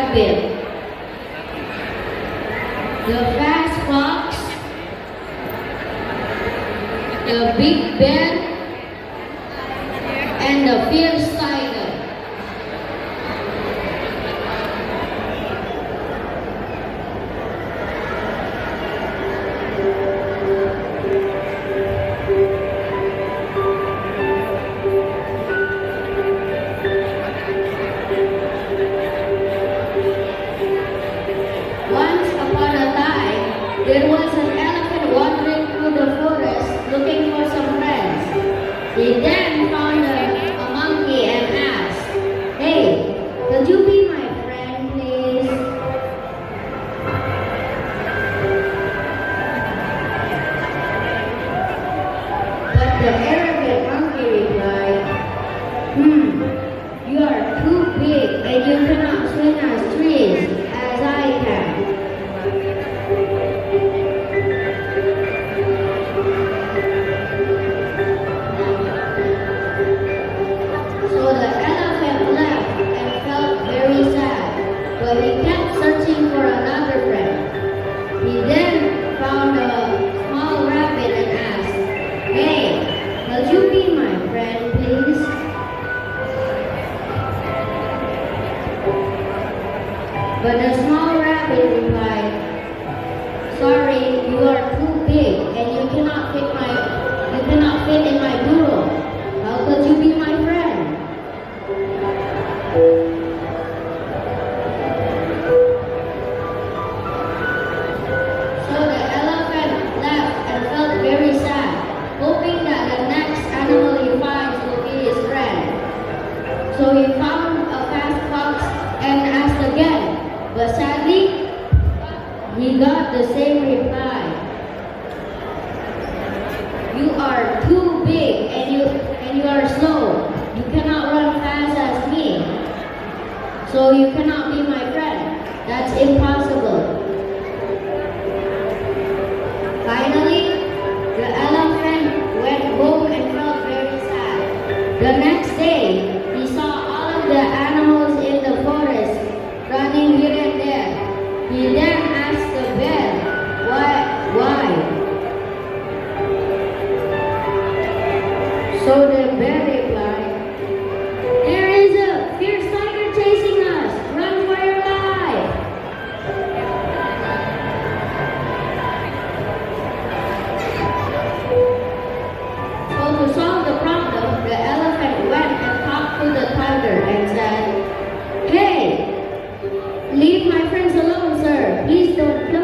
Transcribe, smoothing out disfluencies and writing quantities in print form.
rabbit, the fast fox, the big bear, and the fierce tiger. Once upon a time, there was an elephant wandering through the forest looking for some friends. He then found a monkey and asked, "Hey, could you be my friend, please?" But the arrogant monkey replied, You are too big and you cannot swing as trees as I can." So the elephant left and felt very sad, but he kept searching for another friend. He then found a small rabbit and asked, "Hey, could you be my friend, please?" But the small rabbit replied, "Sorry, you are too big and you cannot fit in my burrow. How could you be my friend?" So the elephant left and felt very sad, hoping that the next animal he finds will be his friend. So he found a fast fox and asked again, but sadly, he got the same reply. "You are too big and you are slow. You cannot run fast as me. So you cannot be my friend. That's impossible." Finally, the elephant went home and felt very sad. The next day, he saw all of the animals in the forest running here and there. He then asked the bear, Why? So the bear replied, "There is a fierce tiger chasing us. Run for your life." So to solve the problem, the elephant went and talked to the tiger and said, "Hey, leave my friends alone, sir. Please don't kill